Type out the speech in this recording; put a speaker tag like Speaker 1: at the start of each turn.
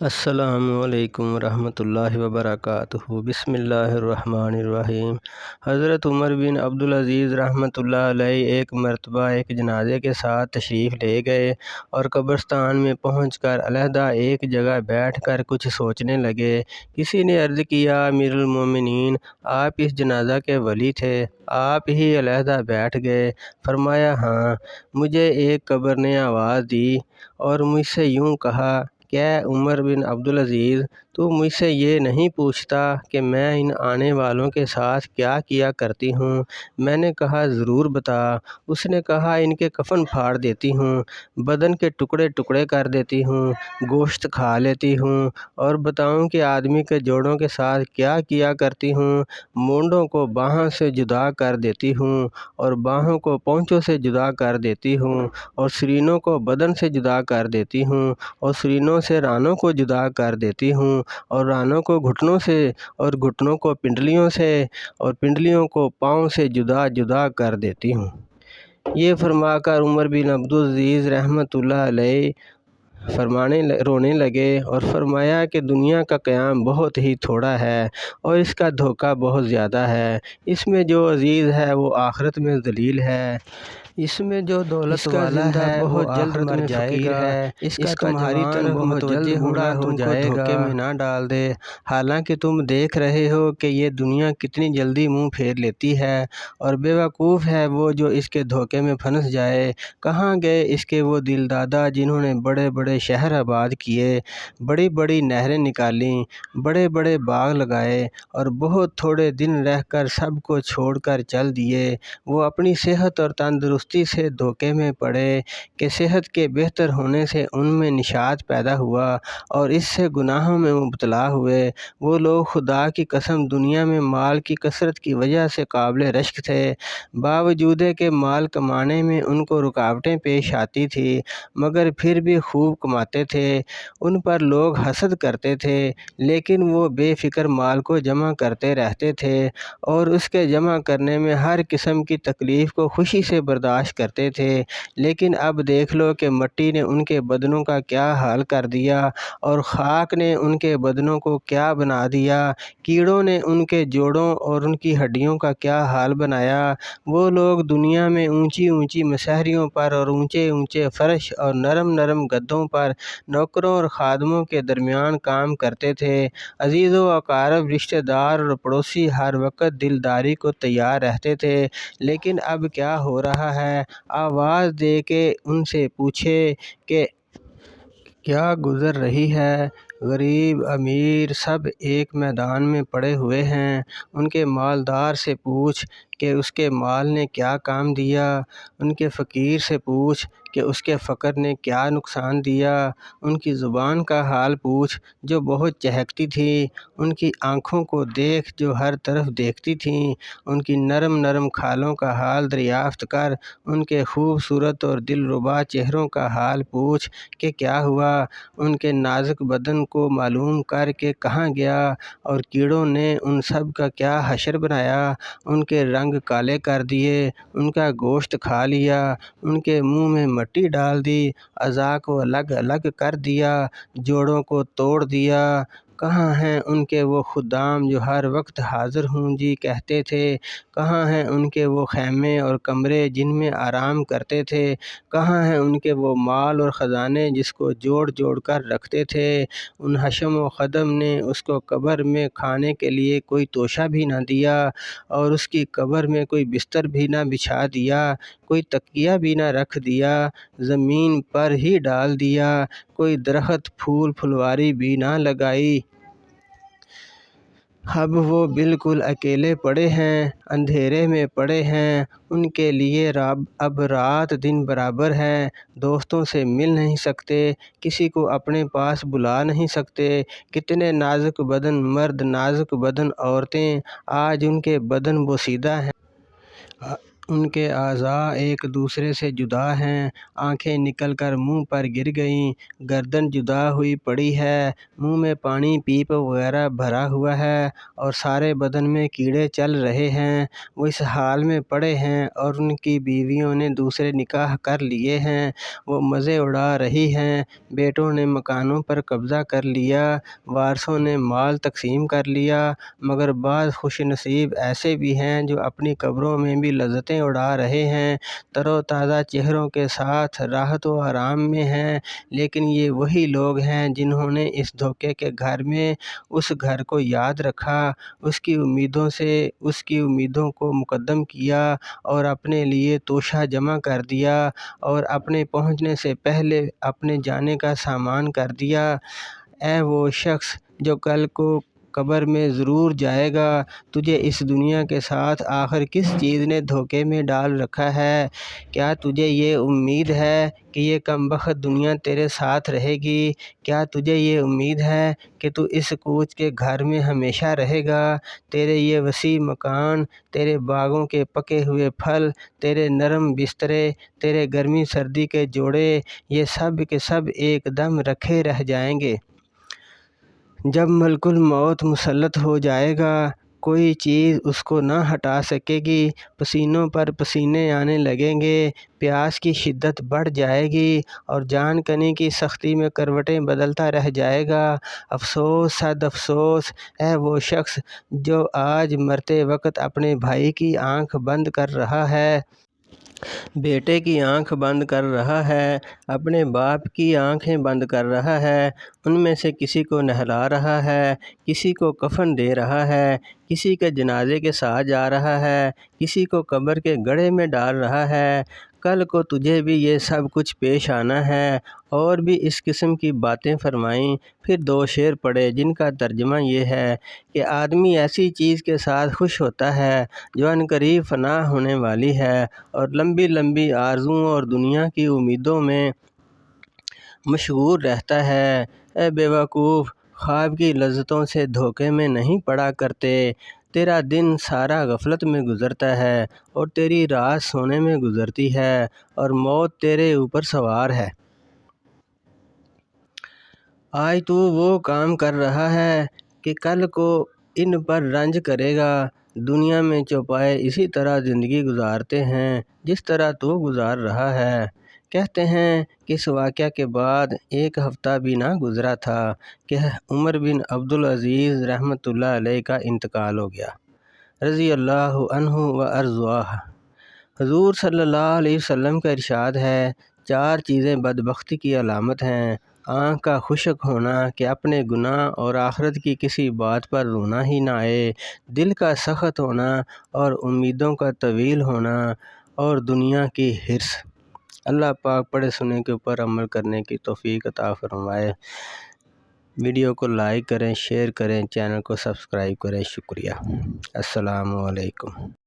Speaker 1: السلام علیکم ورحمۃ اللہ وبرکاتہ۔ بسم اللہ الرحمن الرحیم۔ حضرت عمر بن عبدالعزیز رحمۃ اللہ علیہ ایک مرتبہ ایک جنازے کے ساتھ تشریف لے گئے اور قبرستان میں پہنچ کر علیحدہ ایک جگہ بیٹھ کر کچھ سوچنے لگے۔ کسی نے عرض کیا، امیر المومنین، آپ اس جنازہ کے ولی تھے، آپ ہی علیحدہ بیٹھ گئے؟ فرمایا، ہاں۔ مجھے ایک قبر نے آواز دی اور مجھ سے یوں کہا کہ اے عمر بن عبدالعزیز، تو مجھ سے یہ نہیں پوچھتا کہ میں ان آنے والوں کے ساتھ کیا کیا کرتی ہوں؟ میں نے کہا، ضرور بتا۔ اس نے کہا، ان کے کفن پھاڑ دیتی ہوں، بدن کے ٹکڑے ٹکڑے کر دیتی ہوں، گوشت کھا لیتی ہوں۔ اور بتاؤں کہ آدمی کے جوڑوں کے ساتھ کیا کیا کرتی ہوں؟ مونڈوں کو باہوں سے جدا کر دیتی ہوں اور باہوں کو پونچھوں سے جدا کر دیتی ہوں اور سرینوں کو بدن سے جدا کر دیتی ہوں اور سرینوں سے رانوں کو جدا کر دیتی ہوں اور رانوں کو گھٹنوں سے اور گھٹنوں کو پنڈلیوں سے اور پنڈلیوں کو پاؤں سے جدا جدا کر دیتی ہوں۔ یہ فرما کر عمر بن عبدالعزیز رحمۃ اللہ علیہ رونے لگے اور فرمایا کہ دنیا کا قیام بہت ہی تھوڑا ہے اور اس کا دھوکہ بہت زیادہ ہے۔ اس میں جو عزیز ہے وہ آخرت میں ذلیل ہے، اس میں جو دولت والا ہے بہت جلد مر جائے گا، اس کا تمہاری طرف متوجہ ہونا تم کو دھوکے میں نہ ڈال دے، حالانکہ تم دیکھ رہے ہو کہ یہ دنیا کتنی جلدی منہ پھیر لیتی ہے، اور بے وقوف ہے وہ جو اس کے دھوکے میں پھنس جائے۔ کہاں گئے اس کے وہ دل دادا جنہوں نے بڑے بڑے شہر آباد کیے، بڑی بڑی نہریں نکالیں، بڑے بڑے باغ لگائے اور بہت تھوڑے دن رہ کر سب کو چھوڑ کر چل دیے؟ وہ اپنی صحت اور تندرستی سے دھوکے میں پڑے کہ صحت کے بہتر ہونے سے ان میں نشاط پیدا ہوا اور اس سے گناہوں میں مبتلا ہوئے۔ وہ لوگ خدا کی قسم دنیا میں مال کی کثرت کی وجہ سے قابل رشک تھے، باوجود کہ مال کمانے میں ان کو رکاوٹیں پیش آتی تھی، مگر پھر بھی خوب کماتے تھے۔ ان پر لوگ حسد کرتے تھے، لیکن وہ بے فکر مال کو جمع کرتے رہتے تھے اور اس کے جمع کرنے میں ہر قسم کی تکلیف کو خوشی سے برداشت کرتے تھے۔ لیکن اب دیکھ لو کہ مٹی نے ان کے بدنوں کا کیا حال کر دیا اور خاک نے ان کے بدنوں کو کیا بنا دیا، کیڑوں نے ان کے جوڑوں اور ان کی ہڈیوں کا کیا حال بنایا۔ وہ لوگ دنیا میں اونچی اونچی مسہریوں پر اور اونچے اونچے فرش اور نرم نرم گدوں پر نوکروں اور خادموں کے درمیان کام کرتے تھے۔ عزیز و اقارب، رشتہ دار اور پڑوسی ہر وقت دلداری کو تیار رہتے تھے، لیکن اب کیا ہو رہا ہے؟ آواز دے کے ان سے پوچھے کہ کیا گزر رہی ہے؟ غریب امیر سب ایک میدان میں پڑے ہوئے ہیں۔ ان کے مالدار سے پوچھ کہ اس کے مال نے کیا کام دیا، ان کے فقیر سے پوچھ کہ اس کے فقر نے کیا نقصان دیا۔ ان کی زبان کا حال پوچھ جو بہت چہکتی تھی، ان کی آنکھوں کو دیکھ جو ہر طرف دیکھتی تھیں، ان کی نرم نرم کھالوں کا حال دریافت کر ان کے خوبصورت اور دلربا چہروں کا حال پوچھ کہ کیا ہوا۔ ان کے نازک بدن کو معلوم کر کے کہاں گیا اور کیڑوں نے ان سب کا کیا حشر بنایا، ان کے رنگ کالے کر دیے، ان کا گوشت کھا لیا، ان کے منہ میں مٹی ڈال دی، اعضاء کو الگ الگ کر دیا، جوڑوں کو توڑ دیا۔ کہاں ہیں ان کے وہ خدام جو ہر وقت حاضر ہوں جی کہتے تھے؟ کہاں ہیں ان کے وہ خیمے اور کمرے جن میں آرام کرتے تھے؟ کہاں ہیں ان کے وہ مال اور خزانے جس کو جوڑ جوڑ کر رکھتے تھے؟ ان حشم و خدم نے اس کو قبر میں کھانے کے لیے کوئی توشہ بھی نہ دیا اور اس کی قبر میں کوئی بستر بھی نہ بچھا دیا، کوئی تکیہ بھی نہ رکھ دیا، زمین پر ہی ڈال دیا، کوئی درخت پھول پھلواری بھی نہ لگائی۔ اب وہ بالکل اکیلے پڑے ہیں، اندھیرے میں پڑے ہیں۔ ان کے لیے اب رات دن برابر ہے، دوستوں سے مل نہیں سکتے، کسی کو اپنے پاس بلا نہیں سکتے۔ کتنے نازک بدن مرد، نازک بدن عورتیں، آج ان کے بدن بوسیدہ ہیں، ان کے اعضاء ایک دوسرے سے جدا ہیں، آنکھیں نکل کر منہ پر گر گئیں، گردن جدا ہوئی پڑی ہے، منہ میں پانی پیپ وغیرہ بھرا ہوا ہے اور سارے بدن میں کیڑے چل رہے ہیں۔ وہ اس حال میں پڑے ہیں اور ان کی بیویوں نے دوسرے نکاح کر لیے ہیں۔ وہ مزے اڑا رہی ہیں، بیٹوں نے مکانوں پر قبضہ کر لیا، وارثوں نے مال تقسیم کر لیا، مگر بعض خوش نصیب ایسے بھی ہیں جو اپنی قبروں میں بھی لذتیں اڑا رہے ہیں، تر و تازہ چہروں کے ساتھ راحت و آرام میں ہیں۔ لیکن یہ وہی لوگ ہیں جنہوں نے اس دھوکے کے گھر میں اس گھر کو یاد رکھا، اس کی امیدوں سے اس کی امیدوں کو مقدم کیا اور اپنے لیے توشہ جمع کر دیا اور اپنے پہنچنے سے پہلے اپنے جانے کا سامان کر دیا۔ اے وہ شخص جو کل کو قبر میں ضرور جائے گا، تجھے اس دنیا کے ساتھ آخر کس چیز نے دھوکے میں ڈال رکھا ہے؟ کیا تجھے یہ امید ہے کہ یہ کم بخت دنیا تیرے ساتھ رہے گی؟ کیا تجھے یہ امید ہے کہ تو اس کوچ کے گھر میں ہمیشہ رہے گا؟ تیرے یہ وسیع مکان، تیرے باغوں کے پکے ہوئے پھل، تیرے نرم بسترے، تیرے گرمی سردی کے جوڑے، یہ سب کے سب ایک دم رکھے رہ جائیں گے۔ جب ملک الموت مسلط ہو جائے گا، کوئی چیز اس کو نہ ہٹا سکے گی، پسینوں پر پسینے آنے لگیں گے، پیاس کی شدت بڑھ جائے گی اور جان کنی کی سختی میں کروٹیں بدلتا رہ جائے گا۔ افسوس صد افسوس، اے وہ شخص جو آج مرتے وقت اپنے بھائی کی آنکھ بند کر رہا ہے، بیٹے کی آنکھ بند کر رہا ہے، اپنے باپ کی آنکھیں بند کر رہا ہے، ان میں سے کسی کو نہلا رہا ہے، کسی کو کفن دے رہا ہے، کسی کے جنازے کے ساتھ جا رہا ہے، کسی کو قبر کے گڑھے میں ڈال رہا ہے۔ کل کو تجھے بھی یہ سب کچھ پیش آنا ہے۔ اور بھی اس قسم کی باتیں فرمائیں۔ پھر دو شعر پڑھے جن کا ترجمہ یہ ہے کہ آدمی ایسی چیز کے ساتھ خوش ہوتا ہے جو عنقریب فنا ہونے والی ہے اور لمبی لمبی آرزوؤں اور دنیا کی امیدوں میں مشغول رہتا ہے۔ اے بے وقوف، خواب کی لذتوں سے دھوکے میں نہیں پڑا کرتے۔ تیرا دن سارا غفلت میں گزرتا ہے اور تیری رات سونے میں گزرتی ہے اور موت تیرے اوپر سوار ہے۔ آج تو وہ کام کر رہا ہے کہ کل کو ان پر رنج کرے گا۔ دنیا میں چوپائے اسی طرح زندگی گزارتے ہیں جس طرح تو گزار رہا ہے۔ کہتے ہیں کہ اس واقعہ کے بعد ایک ہفتہ بھی نہ گزرا تھا کہ عمر بن عبدالعزیز رحمۃ اللہ علیہ کا انتقال ہو گیا، رضی اللہ عنہ و ارضاہ۔ حضور صلی اللہ علیہ وسلم کا ارشاد ہے، چار چیزیں بدبختی کی علامت ہیں: آنکھ کا خشک ہونا کہ اپنے گناہ اور آخرت کی کسی بات پر رونا ہی نہ آئے، دل کا سخت ہونا اور امیدوں کا طویل ہونا، اور دنیا کی حرص۔ اللہ پاک پڑھے سنے کے اوپر عمل کرنے کی توفیق عطا فرمائے۔ ویڈیو کو لائک کریں، شیئر کریں، چینل کو سبسکرائب کریں۔ شکریہ۔ السلام علیکم۔